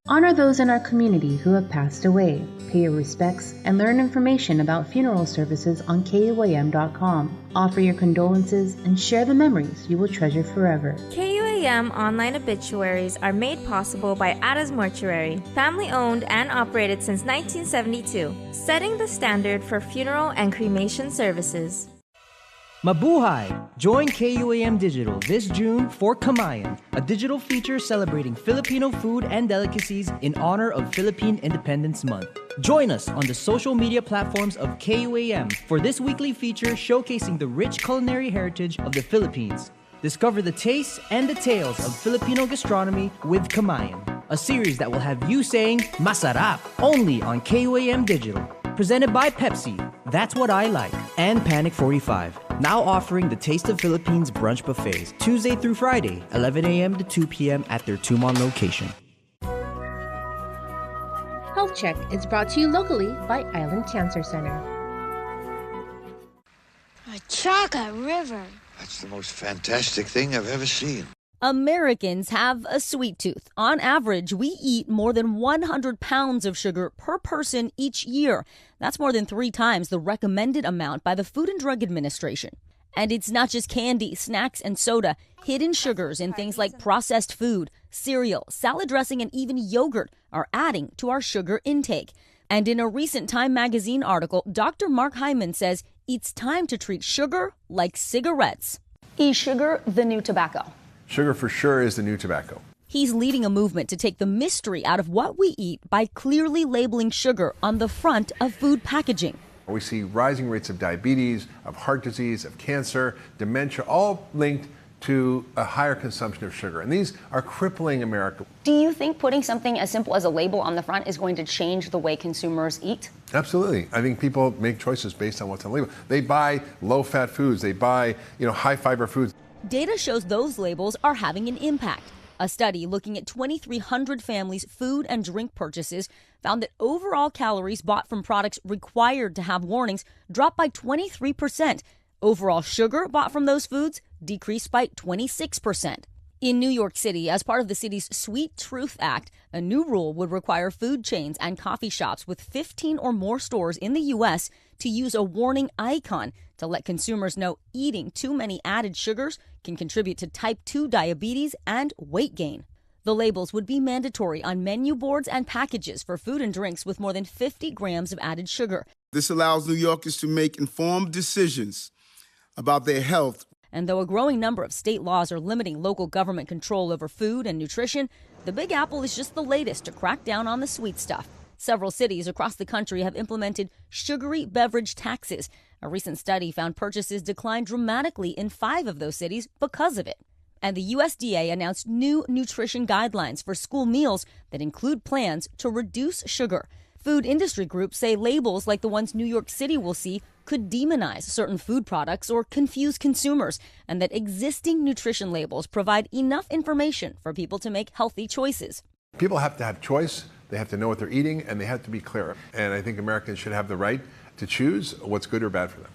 Honor those in our community who have passed away. Pay your respects and learn information about funeral services on KUAM.com. Offer your condolences and share the memories you will treasure forever. KUAM online obituaries are made possible by Ada's Mortuary, family owned and operated since 1972, setting the standard for funeral and cremation services. Mabuhay! Join KUAM Digital this June for Kamayan, a digital feature celebrating Filipino food and delicacies in honor of Philippine Independence Month. Join us on the social media platforms of KUAM for this weekly feature showcasing the rich culinary heritage of the Philippines. Discover the tastes and the tales of Filipino gastronomy with Kamayan, a series that will have you saying Masarap only on KUAM Digital. Presented by Pepsi, That's What I Like, and Panic 45. Now offering the Taste of Philippines brunch buffets, Tuesday through Friday, 11 a.m. to 2 p.m. at their Tumon location. Health Check is brought to you locally by Island Cancer Center. A chocolate river. That's the most fantastic thing I've ever seen. Americans have a sweet tooth. On average, we eat more than 100 pounds of sugar per person each year. That's more than 3 times the recommended amount by the Food and Drug Administration. And it's not just candy, snacks, and soda. Hidden sugars in things like processed food, cereal, salad dressing, and even yogurt are adding to our sugar intake. And in a recent Time magazine article, Dr. Mark Hyman says it's time to treat sugar like cigarettes. Is sugar the new tobacco? Sugar for sure is the new tobacco. He's leading a movement to take the mystery out of what we eat by clearly labeling sugar on the front of food packaging. We see rising rates of diabetes, of heart disease, of cancer, dementia, all linked to a higher consumption of sugar. And these are crippling America. Do you think putting something as simple as a label on the front is going to change the way consumers eat? Absolutely. I think people make choices based on what's on the label. They buy low-fat foods. They buy, high-fiber foods. Data shows those labels are having an impact. A study looking at 2,300 families' food and drink purchases found that overall calories bought from products required to have warnings dropped by 23%. Overall sugar bought from those foods decreased by 26%. In New York City, as part of the city's Sweet Truth Act, a new rule would require food chains and coffee shops with 15 or more stores in the U.S. to use a warning icon to let consumers know eating too many added sugars can contribute to type 2 diabetes and weight gain. The labels would be mandatory on menu boards and packages for food and drinks with more than 50 grams of added sugar. This allows New Yorkers to make informed decisions about their health. And though a growing number of state laws are limiting local government control over food and nutrition, the Big Apple is just the latest to crack down on the sweet stuff. Several cities across the country have implemented sugary beverage taxes. A recent study found purchases declined dramatically in 5 of those cities because of it. And the USDA announced new nutrition guidelines for school meals that include plans to reduce sugar. Food industry groups say labels like the ones New York City will see could demonize certain food products or confuse consumers, and that existing nutrition labels provide enough information for people to make healthy choices. People have to have choice, they have to know what they're eating, and they have to be clear. And I think Americans should have the right to choose what's good or bad for them.